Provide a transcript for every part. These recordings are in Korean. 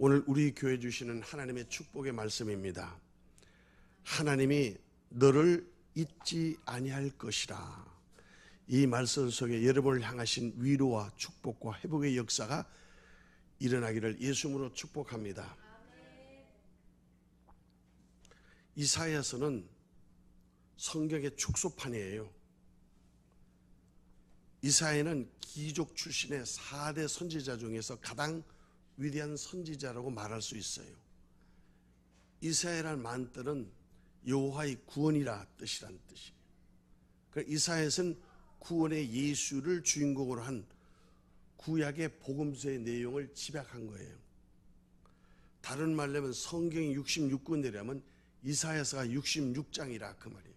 오늘 우리 교회 주시는 하나님의 축복의 말씀입니다. 하나님이 너를 잊지 아니할 것이라. 이 말씀 속에 여러분을 향하신 위로와 축복과 회복의 역사가 일어나기를 예수님으로 축복합니다. 이사야서는 성경의 축소판이에요. 이사야는 귀족 출신의 4대 선지자 중에서 가장 위대한 선지자라고 말할 수 있어요. 이사야라는 만뜻은 여호와의 구원이라 뜻이란 뜻이에요. 그러니까 이사야서는 구원의 예수를 주인공으로 한 구약의 복음서의 내용을 집약한 거예요. 다른 말로 하면 성경이 66권이라면 이사야서가 66장이라 그 말이에요.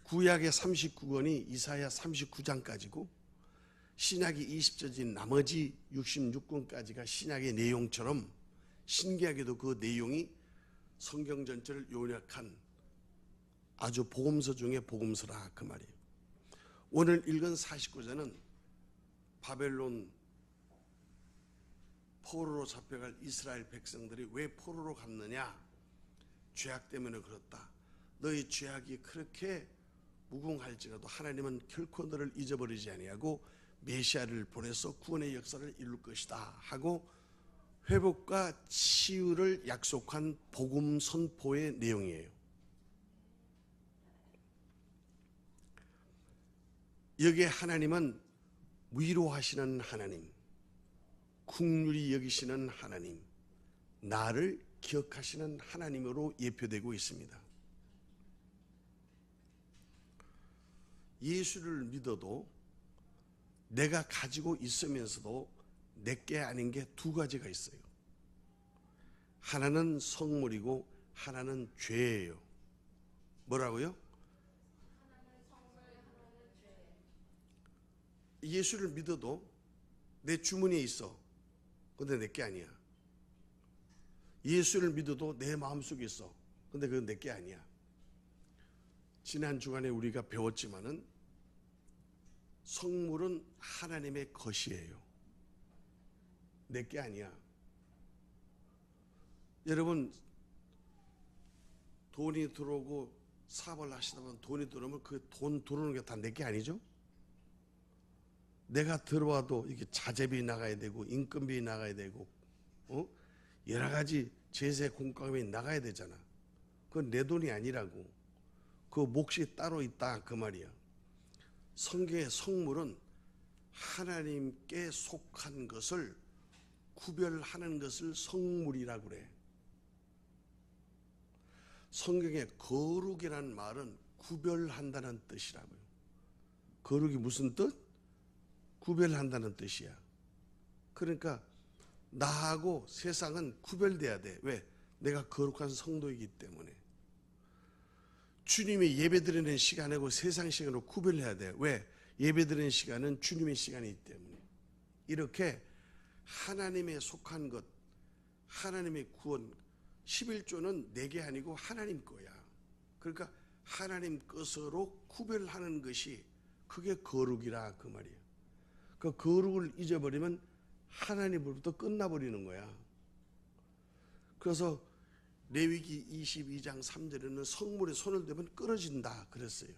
구약의 39권이 이사야 39장까지고 신약이 20절인 나머지 66권까지가 신약의 내용처럼 신기하게도 그 내용이 성경 전체를 요약한 아주 복음서 중에 복음서라 그 말이에요. 오늘 읽은 49절은 바벨론 포로로 잡혀갈 이스라엘 백성들이 왜 포로로 갔느냐? 죄악 때문에 그렇다. 너희 죄악이 그렇게 무궁할지라도 하나님은 결코 너를 잊어버리지 아니하고 메시아를 보내서 구원의 역사를 이룰 것이다 하고 회복과 치유를 약속한 복음 선포의 내용이에요. 여기에 하나님은 위로하시는 하나님, 긍휼히 여기시는 하나님, 나를 기억하시는 하나님으로 예표되고 있습니다. 예수를 믿어도 내가 가지고 있으면서도 내게 아닌 게 두 가지가 있어요. 하나는 성물이고 하나는 죄예요. 뭐라고요? 예수를 믿어도 내 주머니에 있어. 근데 내게 아니야. 예수를 믿어도 내 마음속에 있어. 근데 그건 내게 아니야. 지난 주간에 우리가 배웠지만은 성물은 하나님의 것이에요. 내게 아니야. 여러분 돈이 들어오고 사업을 하시다 보면 돈이 들어오면 그 돈 들어오는 게 다 내게 아니죠? 내가 들어와도 이게 자재비 나가야 되고 인건비 나가야 되고 여러 가지 제세 공과금이 나가야 되잖아. 그건 내 돈이 아니라고. 그 몫이 따로 있다 그 말이야. 성경의 성물은 하나님께 속한 것을 구별하는 것을 성물이라고 그래. 성경의 거룩이라는 말은 구별한다는 뜻이라고요. 거룩이 무슨 뜻? 구별한다는 뜻이야. 그러니까 나하고 세상은 구별돼야 돼. 왜? 내가 거룩한 성도이기 때문에. 주님이 예배드리는 시간하고 세상 시간으로 구별해야 돼. 왜? 예배드리는 시간은 주님의 시간이기 때문에. 이렇게 하나님에 속한 것, 하나님의 구원, 11조는 내게 아니고 하나님 거야. 그러니까 하나님 것으로 구별하는 것이 그게 거룩이라 그 말이에요. 그 거룩을 잊어버리면 하나님으로부터 끝나버리는 거야. 그래서 레위기 22장 3절에는 성물에 손을 대면 끊어진다 그랬어요.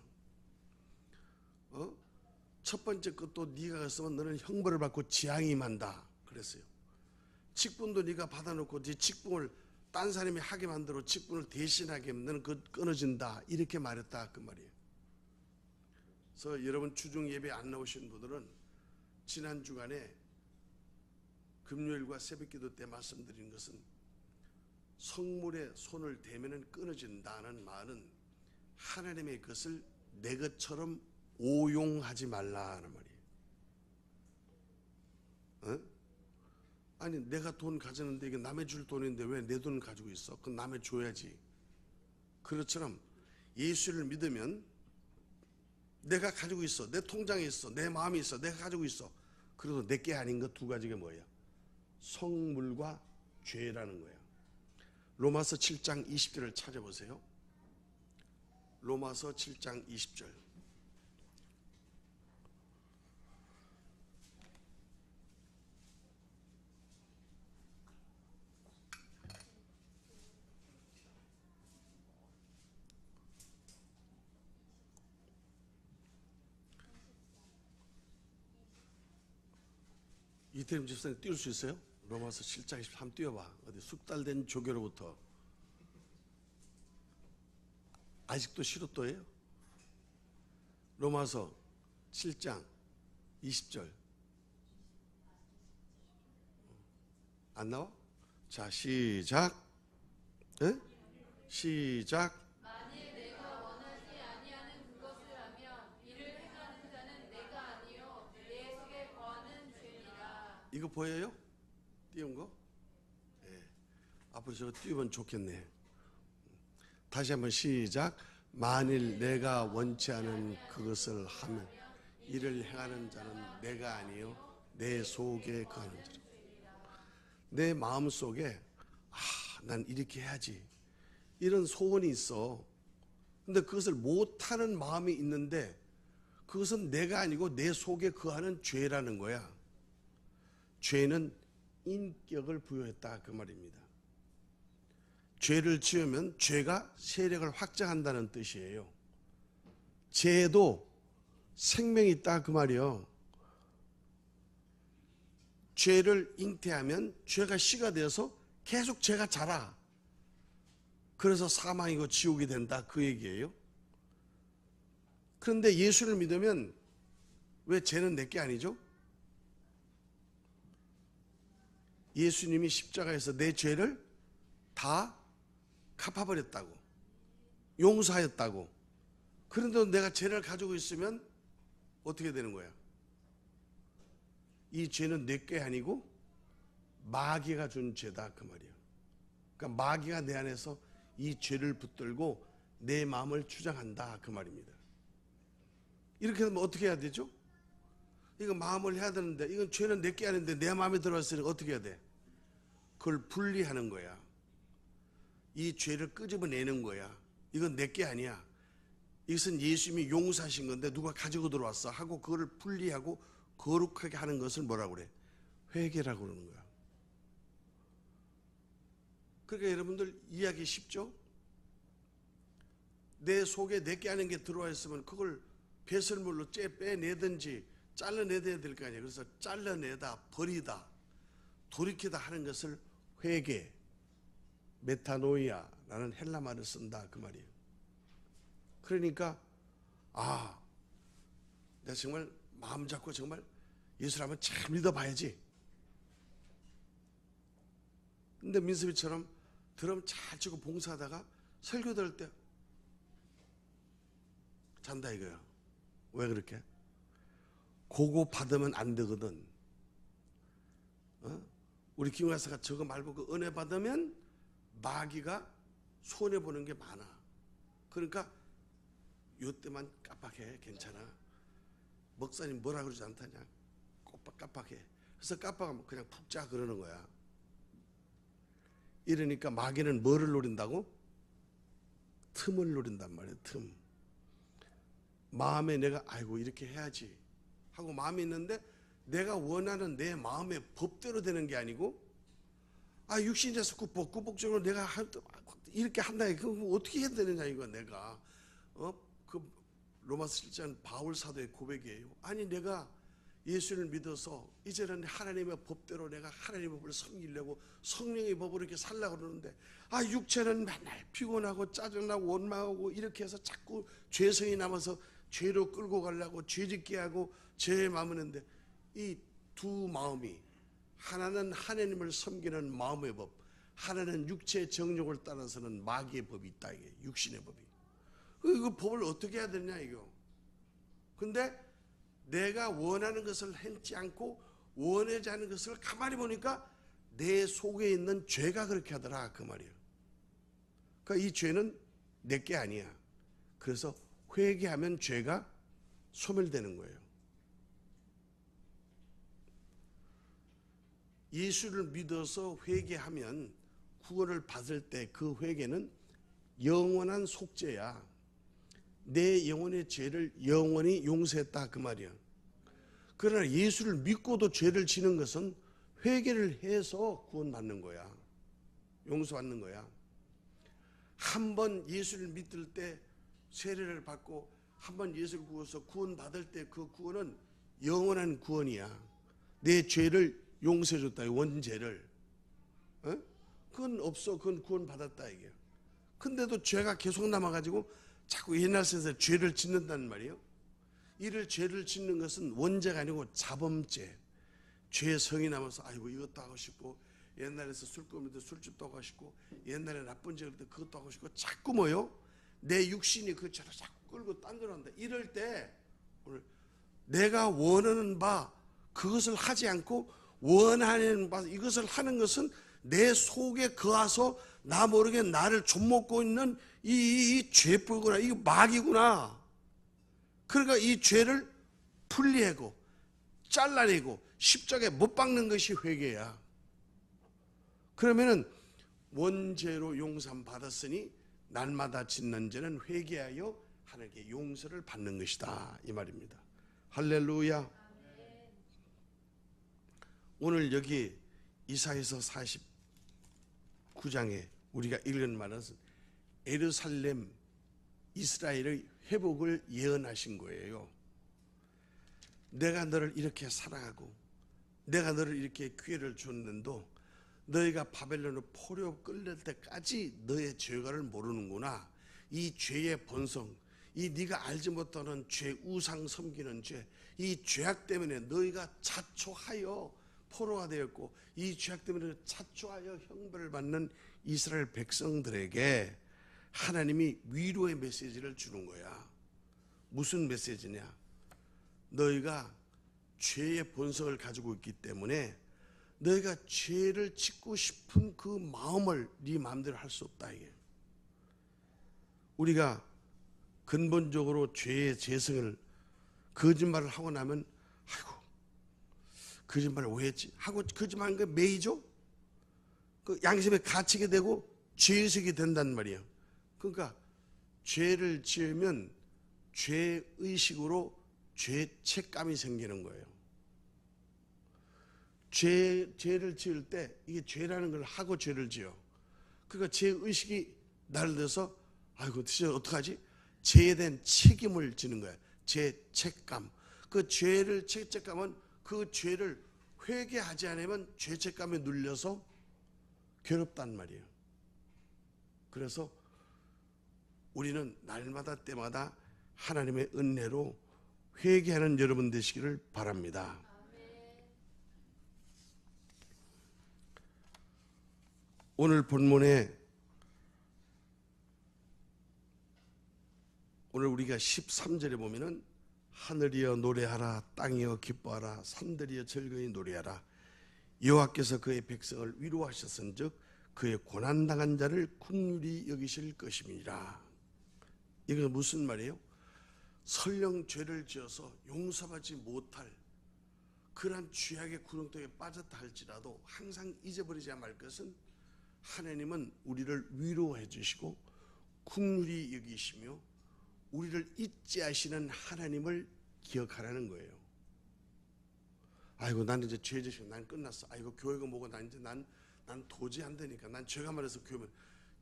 첫 번째 것도 네가 했으면 너는 형벌을 받고 지앙이 임한다 그랬어요. 직분도 네가 받아놓고 네 직분을 딴 사람이 하게 만들어 직분을 대신하게 하면 너는 그 끊어진다 이렇게 말했다 그 말이에요. 그래서 여러분 주중 예배 안 나오신 분들은 지난 주간에 금요일과 새벽기도 때 말씀드린 것은 성물에 손을 대면은 끊어진다는 말은 하나님의 것을 내 것처럼 오용하지 말라는 말이에요. 아니 내가 돈 가졌는데 이게 남의 줄 돈인데 왜 내 돈을 가지고 있어? 그건 남의 줘야지. 그렇처럼 예수를 믿으면 내가 가지고 있어. 내 통장에 있어. 내 마음에 있어. 내가 가지고 있어. 그래도 내게 아닌 것 두 가지가 뭐야? 성물과 죄라는 거야. 로마서 7장 20절을 찾아보세요. 로마서 7장 20절. 이태림 집사님 띄울 수 있어요? 로마서 7장 23 띄워봐. 어디 숙달된 조개로부터. 아직도 시루또예요? 로마서 7장 20절. 안 나와? 자, 시작. 네? 시작. 만일 내가 원하지 아니하는 그것을 하면 이를 행하는 자는 내가 아니요 내 속에 거하는 죄니라. 이거 보여요? 띄운 거? 네. 앞으로 저거 띄우면 좋겠네. 다시 한번 시작. 만일 내가 원치 않은 그것을 하면 이를 행하는 자는 내가 아니요 내 속에 거하는 자라. 내 마음 속에 난 이렇게 해야지 이런 소원이 있어. 근데 그것을 못하는 마음이 있는데 그것은 내가 아니고 내 속에 거하는 죄라는 거야. 죄는 인격을 부여했다 그 말입니다. 죄를 지으면 죄가 세력을 확장한다는 뜻이에요. 죄도 생명이 있다 그 말이요. 죄를 잉태하면 죄가 씨가 되어서 계속 죄가 자라. 그래서 사망이고 지옥이 된다 그 얘기예요. 그런데 예수를 믿으면 왜 죄는 내게 아니죠? 예수님이 십자가에서 내 죄를 다 갚아버렸다고, 용서하였다고. 그런데 내가 죄를 가지고 있으면 어떻게 되는 거야? 이 죄는 내게 아니고 마귀가 준 죄다 그 말이에요. 그러니까 마귀가 내 안에서 이 죄를 붙들고 내 마음을 주장한다 그 말입니다. 이렇게 되면 어떻게 해야 되죠? 이거 마음을 해야 되는데 이건 죄는 내게 아닌데 내 마음에 들어왔으니까 어떻게 해야 돼? 그걸 분리하는 거야. 이 죄를 끄집어내는 거야. 이건 내게 아니야. 이것은 예수님이 용서하신 건데 누가 가지고 들어왔어 하고 그거를 분리하고 거룩하게 하는 것을 뭐라고 그래? 회개라고 그러는 거야. 그러니까 여러분들 이해하기 쉽죠? 내 속에 내게 아닌 게 들어와 있으면 그걸 배설물로 빼내든지 잘라내야 될 거 아니에요. 그래서 잘라내다, 버리다, 돌이키다 하는 것을 회개, 메타노이아라는 헬라 말을 쓴다 그 말이에요. 그러니까 내가 정말 마음 잡고 정말 예수를 한번 잘 믿어봐야지. 근데 민수비처럼 드럼 잘 치고 봉사하다가 설교 들을 때 잔다 이거야. 왜 그렇게? 그거 받으면 안 되거든. 우리 김가사가 저거 말고 그 은혜 받으면 마귀가 손해보는 게 많아. 그러니까 요때만 깜빡해. 괜찮아. 목사님 뭐라 그러지 않다냐. 깜빡해. 그래서 깜빡하면 그냥 푹 자 그러는 거야. 이러니까 마귀는 뭐를 노린다고? 틈을 노린단 말이에요. 틈. 마음에 내가 아이고 이렇게 해야지 하고 마음이 있는데 내가 원하는 내 마음의 법대로 되는 게 아니고 육신에서 구복적으로 내가 이렇게 한다. 그럼 어떻게 해야 되느냐 이거 내가. 그 로마서 7장 바울 사도의 고백이에요. 아니 내가 예수를 믿어서 이제는 하나님의 법대로 내가 하나님의 법을 섬기려고 성령의 법으로 이렇게 살려고 그러는데 육체는 맨날 피곤하고 짜증나고 원망하고 이렇게 해서 자꾸 죄성이 남아서 죄로 끌고 가려고 죄짓게 하고 죄에 마무는데 이 두 마음이 하나는 하나님을 섬기는 마음의 법, 하나는 육체의 정욕을 따라서는 마귀의 법이 있다. 이게 육신의 법이. 그 법을 어떻게 해야 되냐 이거. 근데 내가 원하는 것을 행치 않고 원하지 않은 것을 가만히 보니까 내 속에 있는 죄가 그렇게 하더라 그 말이에요. 그러니까 이 죄는 내게 아니야. 그래서 회개하면 죄가 소멸되는 거예요. 예수를 믿어서 회개하면 구원을 받을 때 그 회개는 영원한 속죄야. 내 영혼의 죄를 영원히 용서했다 그 말이야. 그러나 예수를 믿고도 죄를 지는 것은 회개를 해서 구원받는 거야. 용서받는 거야. 한 번 예수를 믿을 때 세례를 받고 한 번 예수를 구워서 구원받을 때 그 구원은 영원한 구원이야. 내 죄를 용서해줬다. 원죄를. 어? 그건 없어. 그건 구원받았다 이게. 근데도 죄가 계속 남아가지고 자꾸 옛날 sense 죄를 짓는다는 말이에요. 죄를 짓는 것은 원죄가 아니고 자범죄. 죄의 성이 남아서 아이고 이것도 하고 싶고, 옛날에서 술 끊는데 술집도 하고 싶고, 옛날에 나쁜 죄를 때 그것도 하고 싶고, 자꾸 뭐요? 내 육신이 그 죄를 자꾸 끌고 딴 데로 한다. 이럴 때 오늘 내가 원하는 바 그것을 하지 않고 원하는 바 이것을 하는 것은 내 속에 거하서 나 모르게 나를 좀먹고 있는 이 죄뿌구나, 이거 마귀구나. 그러니까 이 죄를 분리하고 잘라내고 십자가에 못 박는 것이 회개야. 그러면은 원죄로 용서함 받았으니 날마다 짓는 죄는 회개하여 하나님께 용서를 받는 것이다 이 말입니다. 할렐루야. 오늘 여기 이사야서 49장에 우리가 읽은 말은 예루살렘 이스라엘의 회복을 예언하신 거예요. 내가 너를 이렇게 사랑하고 내가 너를 이렇게 기회를 줬는데도 너희가 바벨론으로 포로 끌릴 때까지 너의 죄가를 모르는구나. 이 죄의 본성, 이 네가 알지 못하는 죄, 우상 섬기는 죄, 이 죄악 때문에 너희가 자초하여 포로가 되었고, 이 죄악 때문에 자초하여 형벌을 받는 이스라엘 백성들에게 하나님이 위로의 메시지를 주는 거야. 무슨 메시지냐? 너희가 죄의 본성을 가지고 있기 때문에 너희가 죄를 짓고 싶은 그 마음을 네 마음대로 할 수 없다 이게. 우리가 근본적으로 죄의 재성을 거짓말을 하고 나면 아이고 거짓말을 왜 했지 하고 거짓말한 게 매이죠. 그 양심에 갇히게 되고 죄의식이 된단 말이에요. 그러니까 죄를 지으면 죄의식으로 죄책감이 생기는 거예요. 죄를 지을 때 이게 죄라는 걸 하고 죄를 지어. 그러니까 죄의식이 나를 들어서 아이고 진짜 어떡하지? 죄에 대한 책임을 지는 거야. 죄책감. 그 죄를 죄책감은 그 죄를 회개하지 않으면 죄책감에 눌려서 괴롭단 말이에요. 그래서 우리는 날마다 때마다 하나님의 은혜로 회개하는 여러분 되시기를 바랍니다. 오늘 본문에 오늘 우리가 13절에 보면은 하늘이여 노래하라, 땅이여 기뻐하라, 산들이여 즐거이 노래하라. 여호와께서 그의 백성을 위로하셨은즉 그의 고난당한 자를 긍휼히 여기실 것임이라. 이건 무슨 말이에요? 설령 죄를 지어서 용서받지 못할 그러한 죄악의 구렁텅이에 빠졌다 할지라도 항상 잊어버리지 말 것은 하나님은 우리를 위로해 주시고 긍휼히 여기시며 우리를 잊지 하시는 하나님을 기억하라는 거예요. 아이고 나는 이제 죄 지시고 난 끝났어. 아이고 교회가 뭐고 난 이제 난 도저히 안 되니까 난 죄가 많아서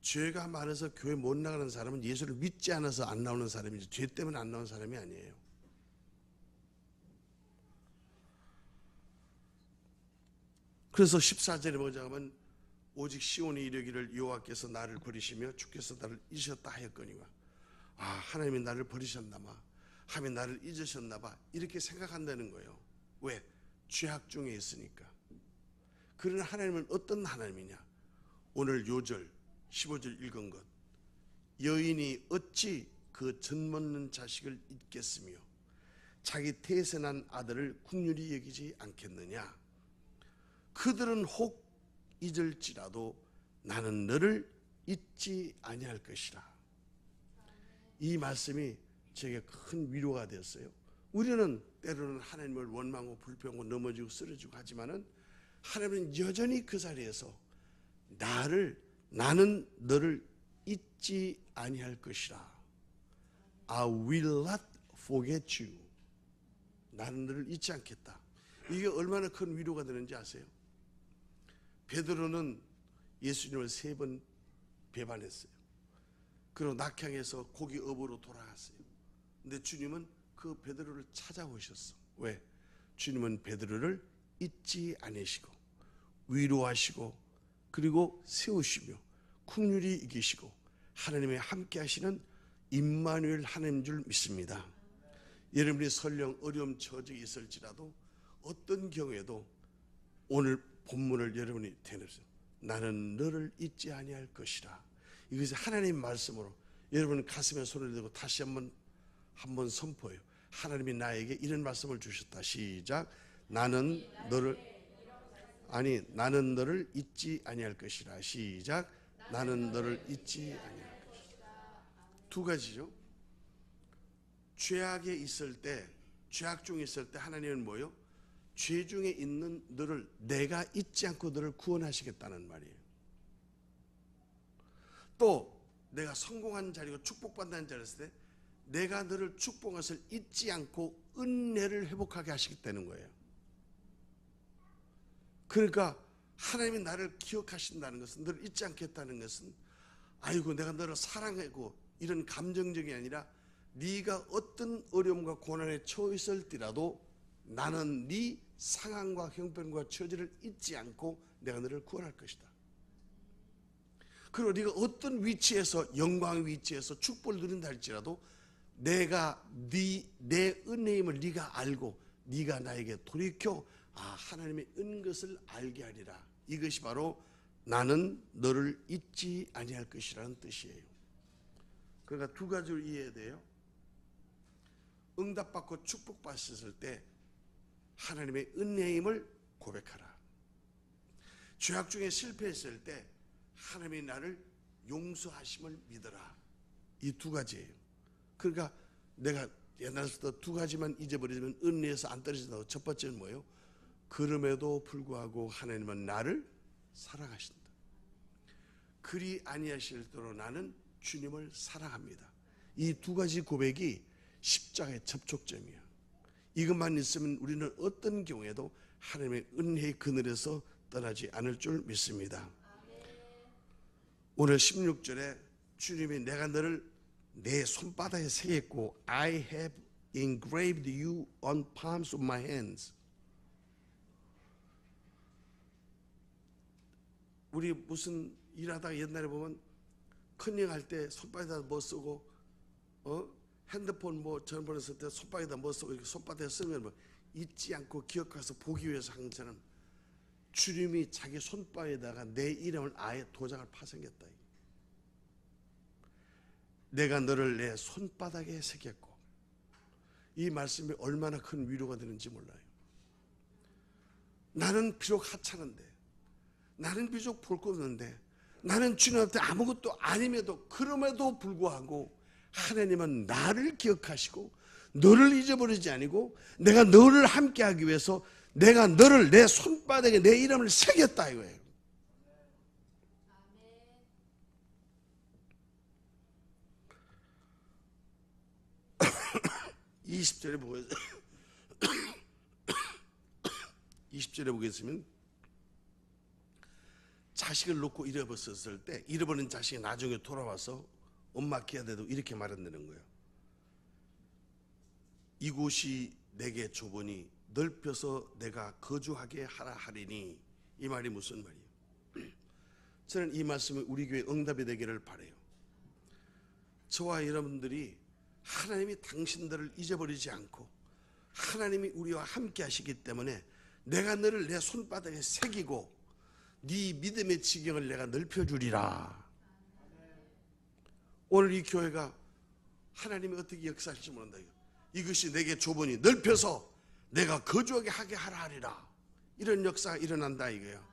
죄가 많아서 교회 못 나가는 사람은 예수를 믿지 않아서 안 나오는 사람이지 죄 때문에 안 나오는 사람이 아니에요. 그래서 14절에 보자 하면 오직 시온이 이르기를 여호와께서 나를 버리시며 주께서 나를 잊으셨다 하였거니와. 아 하나님이 나를 버리셨나봐, 하나님이 나를 잊으셨나봐 이렇게 생각한다는 거예요. 왜? 죄악 중에 있으니까. 그러나 하나님은 어떤 하나님이냐? 오늘 요절 15절 읽은 것, 여인이 어찌 그 젖먹는 자식을 잊겠으며 자기 태생한 아들을 긍휼히 여기지 않겠느냐? 그들은 혹 잊을지라도 나는 너를 잊지 아니할 것이라. 이 말씀이 제게 큰 위로가 되었어요. 우리는 때로는 하나님을 원망하고 불평하고 넘어지고 쓰러지고 하지만은 하나님은 여전히 그 자리에서 나는 너를 잊지 아니할 것이라. I will not forget you. 나는 너를 잊지 않겠다. 이게 얼마나 큰 위로가 되는지 아세요? 베드로는 예수님을 3번 배반했어요. 그리고 낙향해서 고기 업으로 돌아갔어요. 근데 주님은 그 베드로를 찾아오셨어. 왜? 주님은 베드로를 잊지 아니시고 위로하시고 그리고 세우시며 국률이 이기시고 하나님의 함께 하시는 임마누엘 하나님인 줄 믿습니다. 여러분이 설령 어려움 처지에 있을지라도 어떤 경우에도 오늘 본문을 여러분이 대놓으세요. 나는 너를 잊지 아니할 것이라. 이것이 하나님의 말씀으로 여러분 가슴에 손을 대고 다시 한번 선포해요. 하나님이 나에게 이런 말씀을 주셨다. 시작. 나는 너를 잊지 아니할 것이라. 시작. 나는 너를 잊지 아니할 것이라. 두 가지죠. 죄악에 있을 때, 죄악 중에 있을 때 하나님은 뭐요? 죄 중에 있는 너를 내가 잊지 않고 너를 구원하시겠다는 말이에요. 또 내가 성공한 자리고 축복받는 자리였을 때 내가 너를 축복한 것을 잊지 않고 은혜를 회복하게 하시겠다는 거예요. 그러니까 하나님이 나를 기억하신다는 것은, 너를 잊지 않겠다는 것은, 아이고 내가 너를 사랑하고 이런 감정적이 아니라 네가 어떤 어려움과 고난에 처했을지라도 나는 네 상황과 형편과 처지를 잊지 않고 내가 너를 구원할 것이다. 그리고 네가 어떤 위치에서, 영광의 위치에서 축복을 누린다 할지라도 내가 내 은혜임을 네가 알고 네가 나에게 돌이켜 하나님의 은 것을 알게 하리라. 이것이 바로 나는 너를 잊지 아니할 것이라는 뜻이에요. 그러니까 두 가지를 이해해야 돼요. 응답받고 축복받으셨을 때 하나님의 은혜임을 고백하라. 죄악 중에 실패했을 때 하나님이 나를 용서하심을 믿어라. 이 두 가지예요. 그러니까 내가 옛날부터 두 가지만 잊어버리면 은혜에서 안 떨어진다고. 첫 번째는 뭐예요? 그럼에도 불구하고 하나님은 나를 사랑하신다. 그리 아니하실 대로 나는 주님을 사랑합니다. 이 두 가지 고백이 십자가의 접촉점이야. 이것만 있으면 우리는 어떤 경우에도 하나님의 은혜의 그늘에서 떠나지 않을 줄 믿습니다. 오늘 16절에 주님이 내가 너를 내 손바닥에 새겼고 I have engraved you on palms of my hands. 우리 무슨 일하다가 옛날에 보면 컨닝할 때 손바닥에다 뭐 쓰고 핸드폰 뭐 전화번호 때 손바닥에다 뭐 쓰고 이렇게 손바닥에 쓰면 뭐 잊지 않고 기억해서 보기 위해서 하는 것처럼 주님이 자기 손바닥에다가 내 이름을 아예 도장을 파생했다. 내가 너를 내 손바닥에 새겼고. 이 말씀이 얼마나 큰 위로가 되는지 몰라요. 나는 비록 하찮은데, 나는 비록 볼 것 없는데, 나는 주님한테 아무것도 아님에도 그럼에도 불구하고 하나님은 나를 기억하시고 너를 잊어버리지 아니고 내가 너를 함께하기 위해서 내가 너를 내 손바닥에 내 이름을 새겼다 이거예요. 20절에 보겠으면 자식을 놓고 잃어버렸을 때 잃어버린 자식이 나중에 돌아와서 엄마 기아대도 이렇게 말한다는 거예요. 이곳이 내게 좁으니 넓혀서 내가 거주하게 하라 하리니. 이 말이 무슨 말이에요? 저는 이 말씀이 우리 교회 응답이 되기를 바라요. 저와 여러분들이 하나님이 당신들을 잊어버리지 않고 하나님이 우리와 함께 하시기 때문에 내가 너를 내 손바닥에 새기고 네 믿음의 지경을 내가 넓혀주리라. 오늘 이 교회가 하나님이 어떻게 역사할지 모른다. 이것이 내게 좁으니 넓혀서 내가 거주하게 하게 하라 하리라. 이런 역사가 일어난다 이거예요.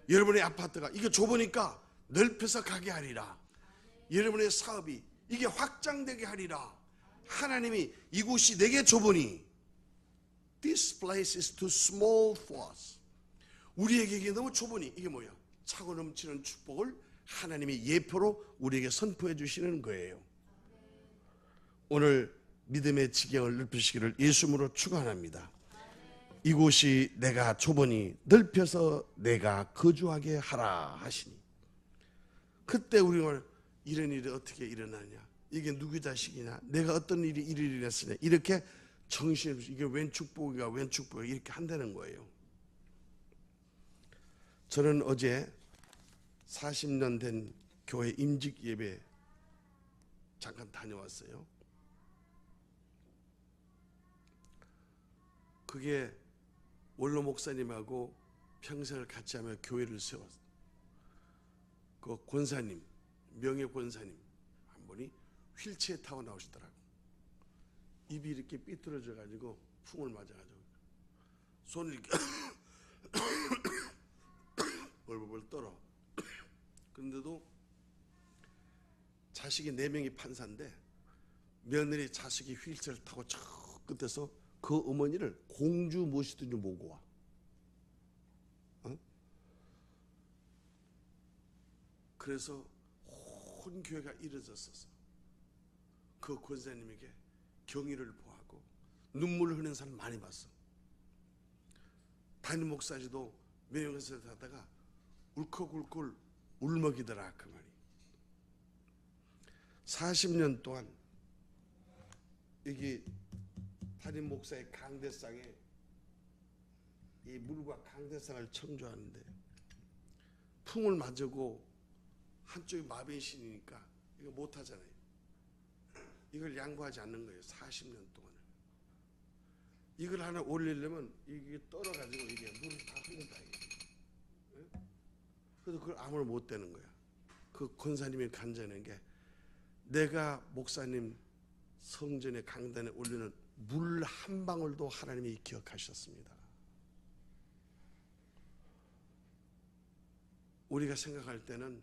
여러분의 아파트가 이게 좁으니까 넓혀서 가게 하리라. 여러분의 사업이 이게 확장되게 하리라. 하나님이 이곳이 내게 좁으니 This place is too small for us. 우리에게 이게 너무 좁으니 이게 뭐야? 차고 넘치는 축복을 하나님이 예표로 우리에게 선포해 주시는 거예요. 오늘 믿음의 지경을 넓히시기를 예수님으로 축원합니다. 이곳이 내가 좁으니 넓혀서 내가 거주하게 하라 하시니. 그때 우리가 이런 일이 어떻게 일어나냐? 이게 누구 자식이냐? 내가 어떤 일이 일어났으냐? 이렇게 정신없이 이게 웬 축복이가 웬 축복이가 이렇게 한다는 거예요. 저는 어제 40년 된 교회 임직 예배 잠깐 다녀왔어요. 그게 원로 목사님하고 평생을 같이 하며 교회를 세웠어요. 그 권사님, 명예 권사님 한 분이 휠체어 타고 나오시더라고. 입이 이렇게 삐뚤어져 가지고 풍을 맞아가지고 손을 이렇게 벌벌 떨어. 그런데도 자식이 4명이 판사인데 며느리 자식이 휠체어를 타고 저 끝에서 그 어머니를 공주 모시듯이 모고 와. 그래서 온 교회가 일어섰었어. 그 권사님에게 경의를 보하고 눈물을 흘리는 사람 많이 봤어. 담임 목사지도 명예훼손을 하다가 울컥울컥 울먹이더라 그 말이. 40년 동안 이게 담임 목사의 강대상에 이 물과 강대상을 청조하는데 풍을 맞고 한쪽이 마비신이니까 이거 못하잖아요. 이걸 양보하지 않는 거예요. 40년 동안을. 이걸 하나 올리려면 이게 떨어가지고 이게 물을 다 흘린다. 그래서 그걸 아무나 못 되는 거야. 그 권사님이 간증하는 게 내가 목사님 성전의 강단에 올리는 물 한 방울도 하나님이 기억하셨습니다. 우리가 생각할 때는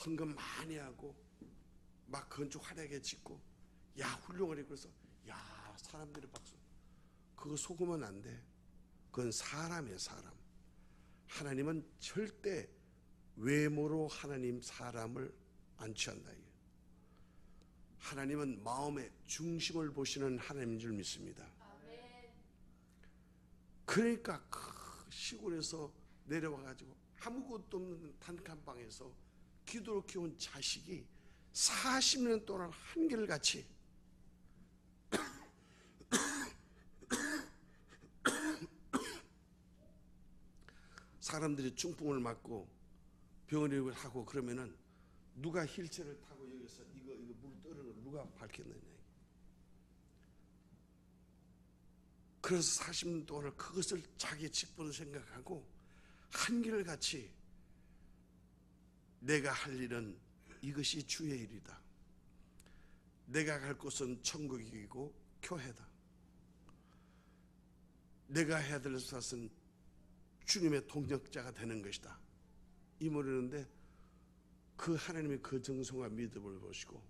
헌금 많이 하고 막 건축 화려하게 짓고 야 훌륭하게 그래서 야 사람들이 박수. 그거 속으면 안 돼. 그건 사람이에요. 사람. 하나님은 절대 외모로 하나님 사람을 안 취한다. 하나님은 마음의 중심을 보시는 하나님인 줄 믿습니다. 그러니까 그 시골에서 내려와가지고 아무것도 없는 단칸방에서 기도로 키운 자식이 40년 동안 한결같이 사람들이 중풍을 맞고 병원에 하고 그러면은 누가 휠체어를 타고 여기서 이거 물 떨어는 걸 누가 밝혔느냐. 그래서 40년 동안 그것을 자기 직분을 생각하고 한결같이 내가 할 일은 이것이 주의 일이다. 내가 갈 곳은 천국이고 교회다. 내가 해야 될 것은 주님의 동역자가 되는 것이다. 이 말이는데 그 하나님의 그 정성과 믿음을 보시고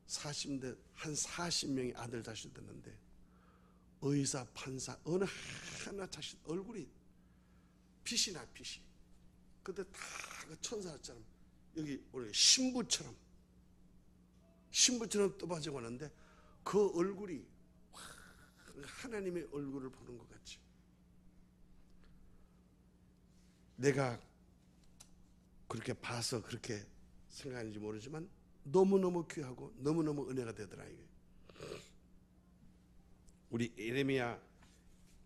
40대 한 40명의 아들 자식 됐는데 의사, 판사 어느 하나 자식 얼굴이 빛이 나 빛이. 그때 다 그 천사처럼 여기 우리 신부처럼 떠봐져 가는데 그 얼굴이 하나님의 얼굴을 보는 것 같지. 내가 그렇게 봐서 그렇게 생각하는지 모르지만 너무너무 귀하고 너무너무 은혜가 되더라. 이게. 우리 에레미야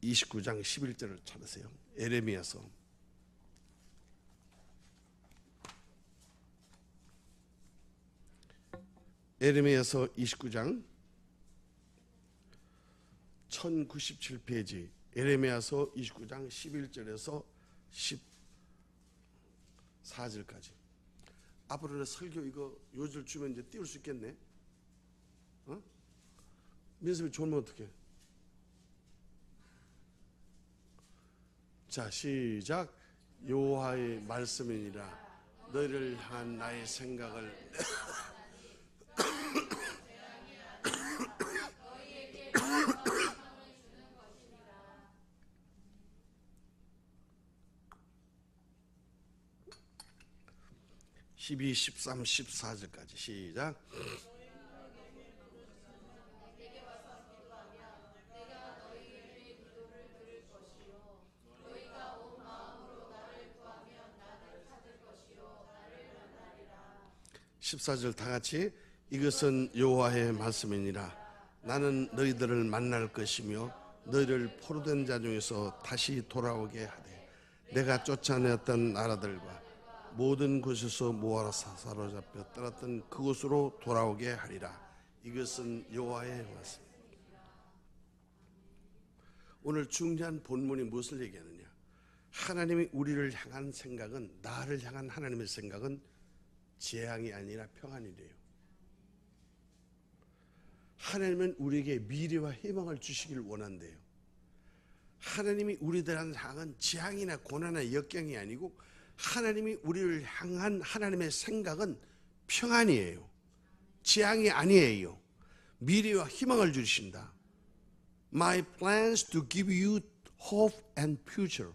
29장 11절을 찾으세요. 에레미야서 에레미야서 29장 1097페이지 에레미야서 29장 11절에서 14절까지. 앞으로는 설교 이거 요절 주면 이제 띄울 수 있겠네. 민섭이 좋으면 어떡해? 자, 시작. 여호와의 말씀이니라. 너희를 향한 나의 생각을 12, 13, 14절까지 시작. 내가 너희의 기도를 들을 것이요 너희가 온 마음으로 나를 구하면 나를 찾을 것이요 나를 만나리라. 14절 다 같이. 이것은 여호와의 말씀이니라. 나는 너희들을 만날 것이며 너희를 포로된 자 중에서 다시 돌아오게 하되 내가 쫓아내었던 나라들과 모든 곳에서 모아라 사로잡혀 떠났던 그곳으로 돌아오게 하리라. 이것은 여호와의 말씀입니다. 오늘 중요한 본문이 무엇을 얘기하느냐? 하나님이 우리를 향한 생각은, 나를 향한 하나님의 생각은 재앙이 아니라 평안이래요. 하나님은 우리에게 미래와 희망을 주시길 원한대요. 하나님이 우리들을 향한 재앙이나 고난이나 역경이 아니고 하나님이 우리를 향한 하나님의 생각은 평안이에요. 재앙이 아니에요. 미래와 희망을 주신다. My plans to give you hope and future.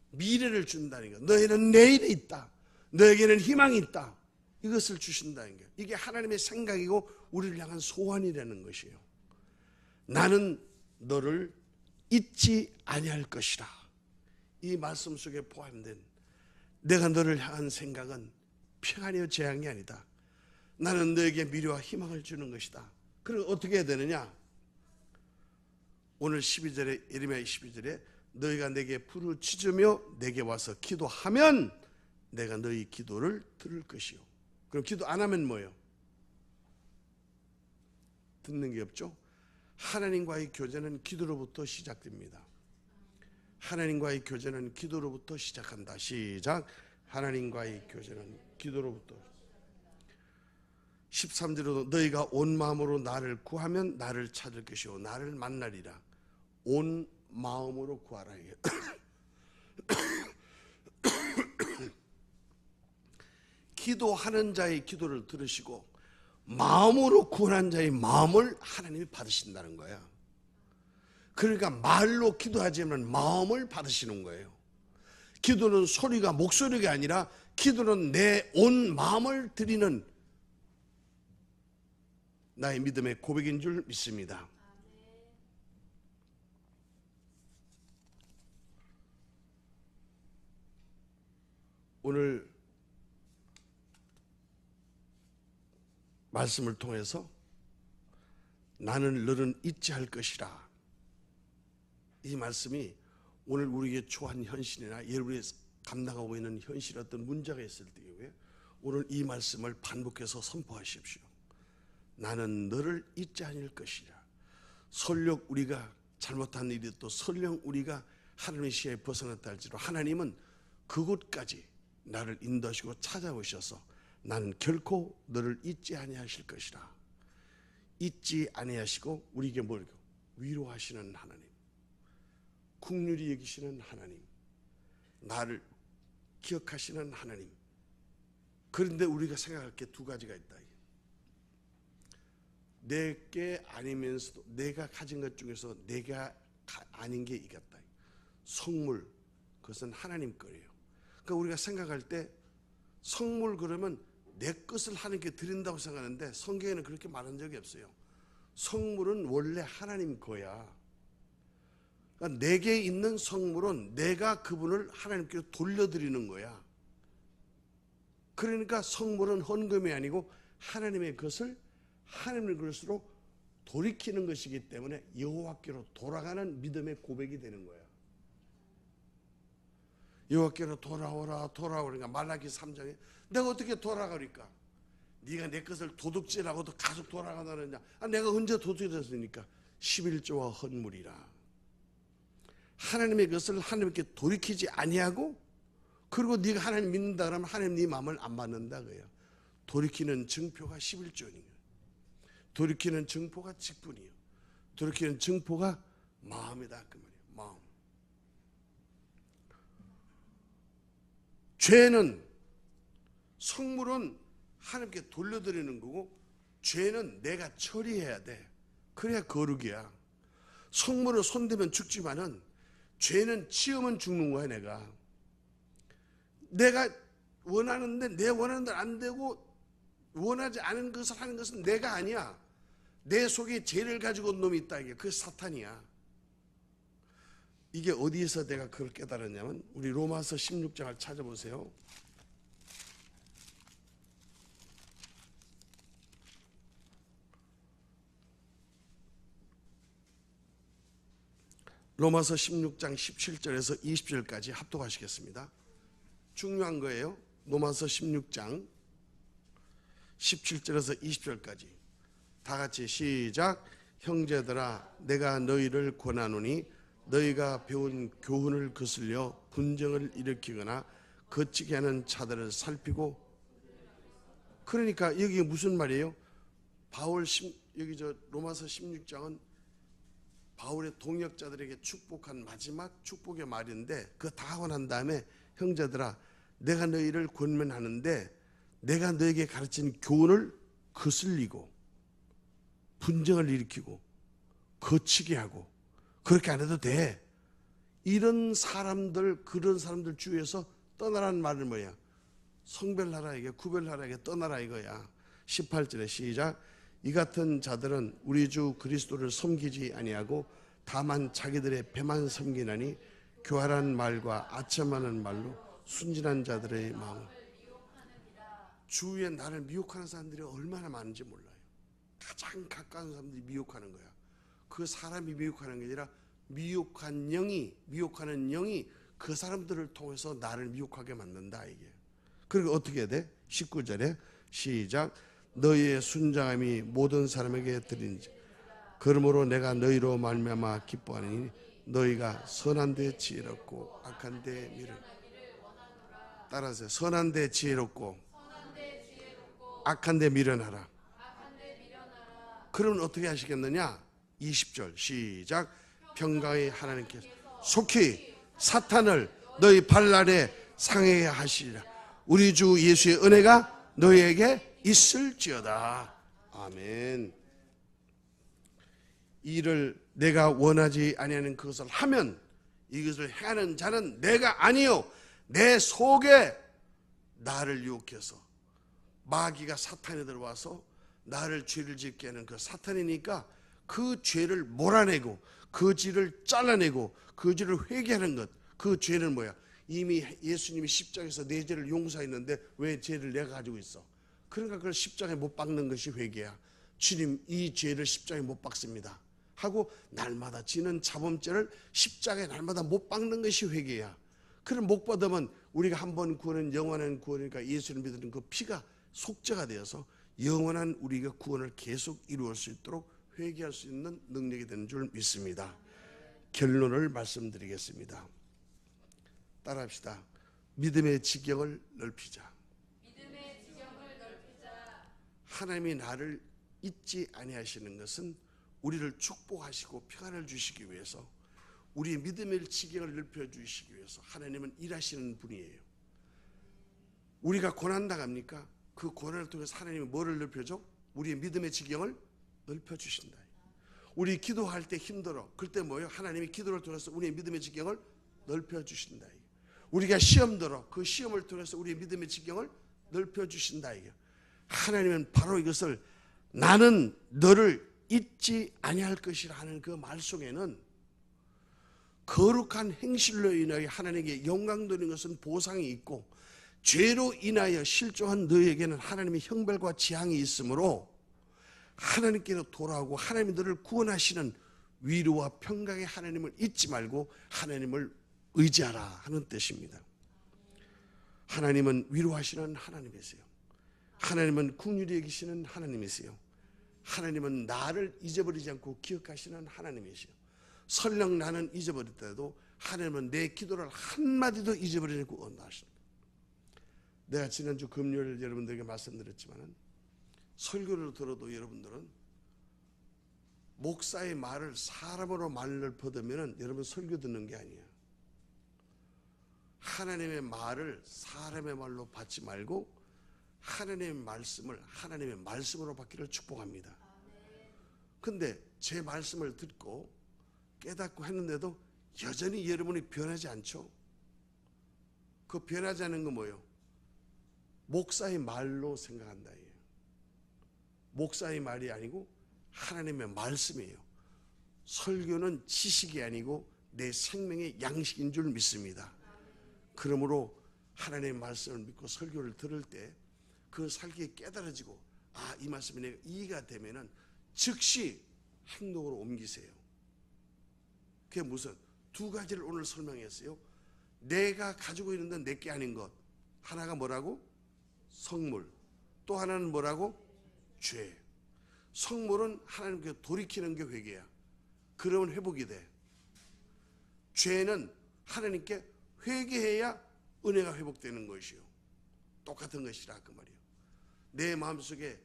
미래를 준다는 거. 너희는 내일이 있다. 너에게는 희망이 있다. 이것을 주신다는 게, 이게 하나님의 생각이고 우리를 향한 소원이라는 것이에요. 나는 너를 잊지 아니할 것이라. 이 말씀 속에 포함된 내가 너를 향한 생각은 평안이요 재앙이 아니다. 나는 너에게 미래와 희망을 주는 것이다. 그럼 어떻게 해야 되느냐? 오늘 12절에, 예레미야 12절에 너희가 내게 부르짖으며 내게 와서 기도하면 내가 너희 기도를 들을 것이요. 그럼 기도 안 하면 뭐예요? 듣는 게 없죠. 하나님과의 교제는 기도로부터 시작됩니다. 하나님과의 교제는 기도로부터 시작한다. 시작. 하나님과의 교제는 기도로부터. 13절에도 너희가 온 마음으로 나를 구하면 나를 찾을 것이요 나를 만나리라. 온 마음으로 구하라. 기도하는 자의 기도를 들으시고 마음으로 구하는 자의 마음을 하나님이 받으신다는 거야. 그러니까 말로 기도하지만 마음을 받으시는 거예요. 기도는 소리가, 목소리가 아니라 기도는 내 온 마음을 드리는 나의 믿음의 고백인 줄 믿습니다. 오늘 말씀을 통해서 나는 너를 잊지 할 것이라. 이 말씀이 오늘 우리에게 초한 현실이나 여러분이 감당하고 있는 현실 어떤 문제가 있을 때에 오늘 이 말씀을 반복해서 선포하십시오. 나는 너를 잊지 않을 것이라. 설령 우리가 잘못한 일이 또 설령 우리가 하나님의 시야에 벗어났다 할지라도 하나님은 그곳까지 나를 인도하시고 찾아오셔서 나는 결코 너를 잊지 아니하실 것이라. 잊지 아니하시고 우리에게 뭘 위로하시는 하나님, 긍휼히 여기시는 하나님, 나를 기억하시는 하나님. 그런데 우리가 생각할 게 두 가지가 있다. 내게 아니면서도 내가 가진 것 중에서 내가 아닌 게 이겼다. 성물, 그것은 하나님 거예요. 그러니까 우리가 생각할 때 성물 그러면 내 것을 하나님께 드린다고 생각하는데 성경에는 그렇게 말한 적이 없어요. 성물은 원래 하나님 거야. 그러니까 내게 있는 성물은 내가 그분을 하나님께 돌려드리는 거야. 그러니까 성물은 헌금이 아니고 하나님의 것을 하나님의 것으로 돌이키는 것이기 때문에 여호와께로 돌아가는 믿음의 고백이 되는 거야. 여호와께로 돌아오라 돌아오니까 말라기 3장에 내가 어떻게 돌아가리까? 네가 내 것을 도둑질하고도 계속 돌아가느냐? 내가 언제 도둑질했으니까 11조와 헌물이라. 하나님의 것을 하나님께 돌이키지 아니하고 그리고 네가 하나님 믿는다 그러면 하나님 네 마음을 안 받는다 그래요. 돌이키는 증표가 11조니까. 돌이키는 증포가 직분이에요. 돌이키는 증포가 마음이다 그 말이에요. 마음. 죄는 성물은 하나님께 돌려드리는 거고 죄는 내가 처리해야 돼. 그래야 거룩이야. 성물을 손대면 죽지만은 죄는 치우면 죽는 거야. 내가 원하는데 내 원하는 대로 안 되고 원하지 않은 것을 하는 것은 내가 아니야. 내 속에 죄를 가지고 온 놈이 있다. 이게 그 사탄이야. 이게 어디에서 내가 그걸 깨달았냐면 우리 로마서 16장을 찾아보세요. 로마서 16장 17절에서 20절까지 합독하시겠습니다. 중요한 거예요. 로마서 16장 17절에서 20절까지 다 같이 시작. 형제들아 내가 너희를 권하노니 너희가 배운 교훈을 거슬려 분쟁을 일으키거나 거치게 하는 자들을 살피고. 그러니까 여기 무슨 말이에요? 여기 로마서 16장은 바울의 동역자들에게 축복한 마지막 축복의 말인데 그거 다 하고 난 다음에 형제들아 내가 너희를 권면하는데 내가 너에게 가르친 교훈을 거슬리고 분쟁을 일으키고 거치게 하고 그렇게 안 해도 돼. 이런 사람들, 그런 사람들 주위에서 떠나라는 말은 뭐야? 성별하라 이게, 구별하라 이게, 떠나라 이거야. 18절에 시작. 이 같은 자들은 우리 주 그리스도를 섬기지 아니하고 다만 자기들의 배만 섬기나니 교활한 말과 아첨하는 말로 순진한 자들의 마음. 주위에 나를 미혹하는 사람들이 얼마나 많은지 몰라요. 가장 가까운 사람들이 미혹하는 거야. 그 사람이 미혹하는 게 아니라 미혹하는 영이 그 사람들을 통해서 나를 미혹하게 만든다 이게. 그리고 어떻게 해야 돼? 19절에 시작. 너희의 순장함이 모든 사람에게 드린지 그러므로 내가 너희로 말미암아 기뻐하니 너희가 선한 데 지혜롭고 악한 데 미련. 따라하세요. 선한 데 지혜롭고 악한 데 미련하라. 그러면 어떻게 하시겠느냐? 20절 시작. 평강의 하나님께서 속히 사탄을 너희 발 아래 상하게 하시리라. 우리 주 예수의 은혜가 너희에게 있을지어다. 아멘. 이를 내가 원하지 아니하는 그것을 하면 이것을 행하는 자는 내가 아니요 내 속에 나를 유혹해서 마귀가 사탄이 들어와서 나를 죄를 짓게 하는 그 사탄이니까 그 죄를 몰아내고 그 죄를 잘라내고 그 죄를 회개하는 것. 그 죄는 뭐야? 이미 예수님이 십자가에서 내 죄를 용서했는데 왜 죄를 내가 가지고 있어? 그러니까 그걸 십자가에 못 박는 것이 회개야. 주님 이 죄를 십자가에 못 박습니다 하고 날마다 지는 자범죄를 십자가에 날마다 못 박는 것이 회개야. 그럼 못 받으면 우리가 한 번 구원은 영원한 구원이니까 예수를 믿는 그 피가 속죄가 되어서 영원한 우리가 구원을 계속 이루을 수 있도록 회개할 수 있는 능력이 되는 줄 믿습니다. 결론을 말씀드리겠습니다. 따라합시다. 믿음의 지경을 넓히자. 하나님이 나를 잊지 아니하시는 것은 우리를 축복하시고 평안을 주시기 위해서, 우리의 믿음의 지경을 넓혀주시기 위해서 하나님은 일하시는 분이에요. 우리가 고난당합니까? 그 고난을 통해서 하나님이 뭐를 넓혀줘? 우리의 믿음의 지경을 넓혀주신다. 우리 기도할 때 힘들어. 그때 뭐예요? 하나님이 기도를 통해서 우리의 믿음의 지경을 넓혀주신다. 우리가 시험 들어. 그 시험을 통해서 우리의 믿음의 지경을 넓혀주신다. 하나님은 바로 이것을 나는 너를 잊지 아니할 것이라 하는 그 말 속에는 거룩한 행실로 인하여 하나님께 영광 돌리는 것은 보상이 있고, 죄로 인하여 실족한 너에게는 하나님의 형벌과 재앙이 있으므로 하나님께로 돌아오고 하나님이 너를 구원하시는 위로와 평강의 하나님을 잊지 말고 하나님을 의지하라 하는 뜻입니다. 하나님은 위로하시는 하나님이세요. 하나님은 긍휼히 여기시는 하나님이세요. 하나님은 나를 잊어버리지 않고 기억하시는 하나님이세요. 설령 나는 잊어버릴 때도 하나님은 내 기도를 한마디도 잊어버리지 않고 언도하십니다. 내가 지난주 금요일 여러분들에게 말씀드렸지만 설교를 들어도 여러분들은 목사의 말을 사람으로 말을 퍼두면 여러분 설교 듣는 게 아니야. 하나님의 말을 사람의 말로 받지 말고 하나님의 말씀을 하나님의 말씀으로 받기를 축복합니다. 근데 제 말씀을 듣고 깨닫고 했는데도 여전히 여러분이 변하지 않죠? 그 변하지 않은 건 뭐예요? 목사의 말로 생각한다. 목사의 말이 아니고 하나님의 말씀이에요. 설교는 지식이 아니고 내 생명의 양식인 줄 믿습니다. 그러므로 하나님의 말씀을 믿고 설교를 들을 때 그 살기에 깨달아지고, 아, 이 말씀이 내가 이해가 되면은 즉시 행동으로 옮기세요. 그게 무슨 두 가지를 오늘 설명했어요. 내가 가지고 있는 건 내게 아닌 것. 하나가 뭐라고? 성물. 또 하나는 뭐라고? 죄. 성물은 하나님께 돌이키는 게 회개야. 그러면 회복이 돼. 죄는 하나님께 회개해야 은혜가 회복되는 것이요. 똑같은 것이라 그 말이에요. 내 마음속에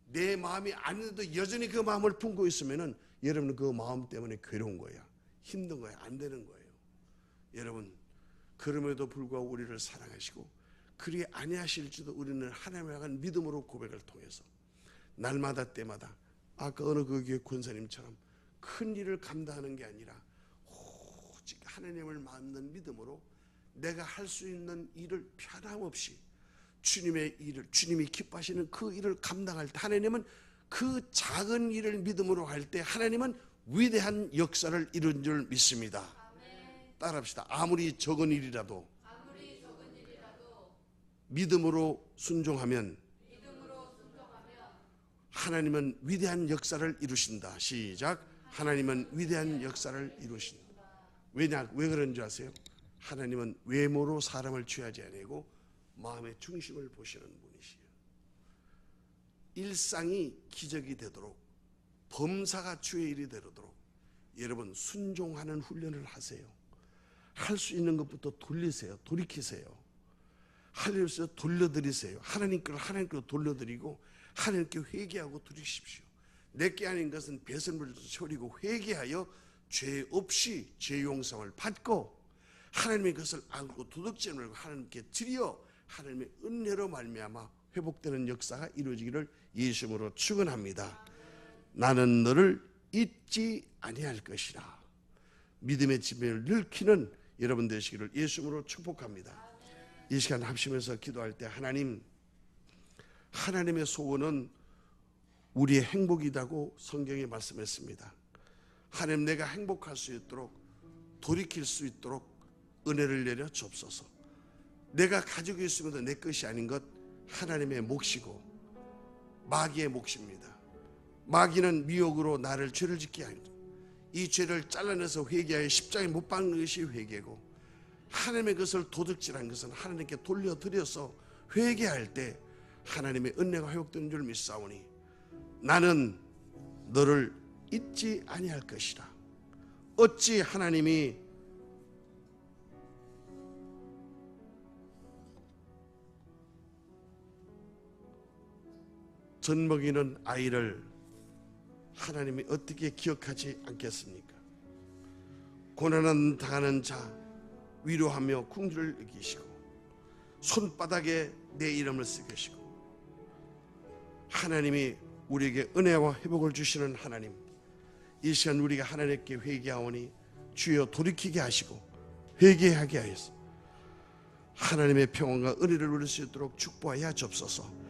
내 마음이 아닌데도 여전히 그 마음을 품고 있으면은 여러분은 그 마음 때문에 괴로운 거야. 힘든 거야. 안 되는 거예요. 여러분, 그럼에도 불구하고 우리를 사랑하시고 그리 아니하실지도 우리는 하나님을 향한 믿음으로 고백을 통해서 날마다 때마다 아까 어느 그 교회 권사님처럼 큰 일을 감당하는 게 아니라 오직 하나님을 믿는 믿음으로 내가 할 수 있는 일을 편함없이 주님의 일을, 주님이 기뻐하시는 그 일을 감당할 때 하나님은 그 작은 일을 믿음으로 할 때 하나님은 위대한 역사를 이룬 줄 믿습니다. 따라합시다. 아무리 적은 일이라도 믿음으로 순종하면 하나님은 위대한 역사를 이루신다. 시작. 하나님은 위대한 역사를 이루신다. 왜 그런 줄 아세요? 하나님은 외모로 사람을 취하지 아니고 마음의 중심을 보시는 분이시에요. 일상이 기적이 되도록, 범사가 주의 일이 되도록 여러분 순종하는 훈련을 하세요. 할 수 있는 것부터 돌리세요. 돌이키세요. 하나님께서 돌려드리세요. 하나님께로 돌려드리고 하나님께 회개하고 돌이키십시오. 내게 아닌 것은 배설물을 버리고 회개하여 죄 없이 죄 용서를 받고 하나님의 것을 안고 도둑질 말고 하나님께 드려 하나님의 은혜로 말미암아 회복되는 역사가 이루어지기를 예수님으로 축원합니다. 나는 너를 잊지 아니할 것이라. 믿음의 지면을 늘키는 여러분 되시기를 예수님으로 축복합니다. 이 시간 합심해서 기도할 때 하나님의 소원은 우리의 행복이라고 성경에 말씀했습니다. 하나님, 내가 행복할 수 있도록 돌이킬 수 있도록 은혜를 내려 주옵소서. 내가 가지고 있으면서 내 것이 아닌 것 하나님의 몫이고 마귀의 몫입니다. 마귀는 미혹으로 나를 죄를 짓게 합니다. 이 죄를 잘라내서 회개하여 십자가에 못 박는 것이 회개고 하나님의 것을 도둑질한 것은 하나님께 돌려드려서 회개할 때 하나님의 은혜가 회복되는 줄 믿사오니 나는 너를 잊지 아니할 것이라. 어찌 하나님이 젖먹이는 아이를 하나님이 어떻게 기억하지 않겠습니까? 고난을 당하는 자 위로하며 궁주를 이기시고 손바닥에 내 이름을 쓰시고 하나님이 우리에게 은혜와 회복을 주시는 하나님, 이 시간 우리가 하나님께 회개하오니 주여 돌이키게 하시고 회개하게 하여서 하나님의 평안과 은혜를 누릴 수 있도록 축복하여 주옵소서.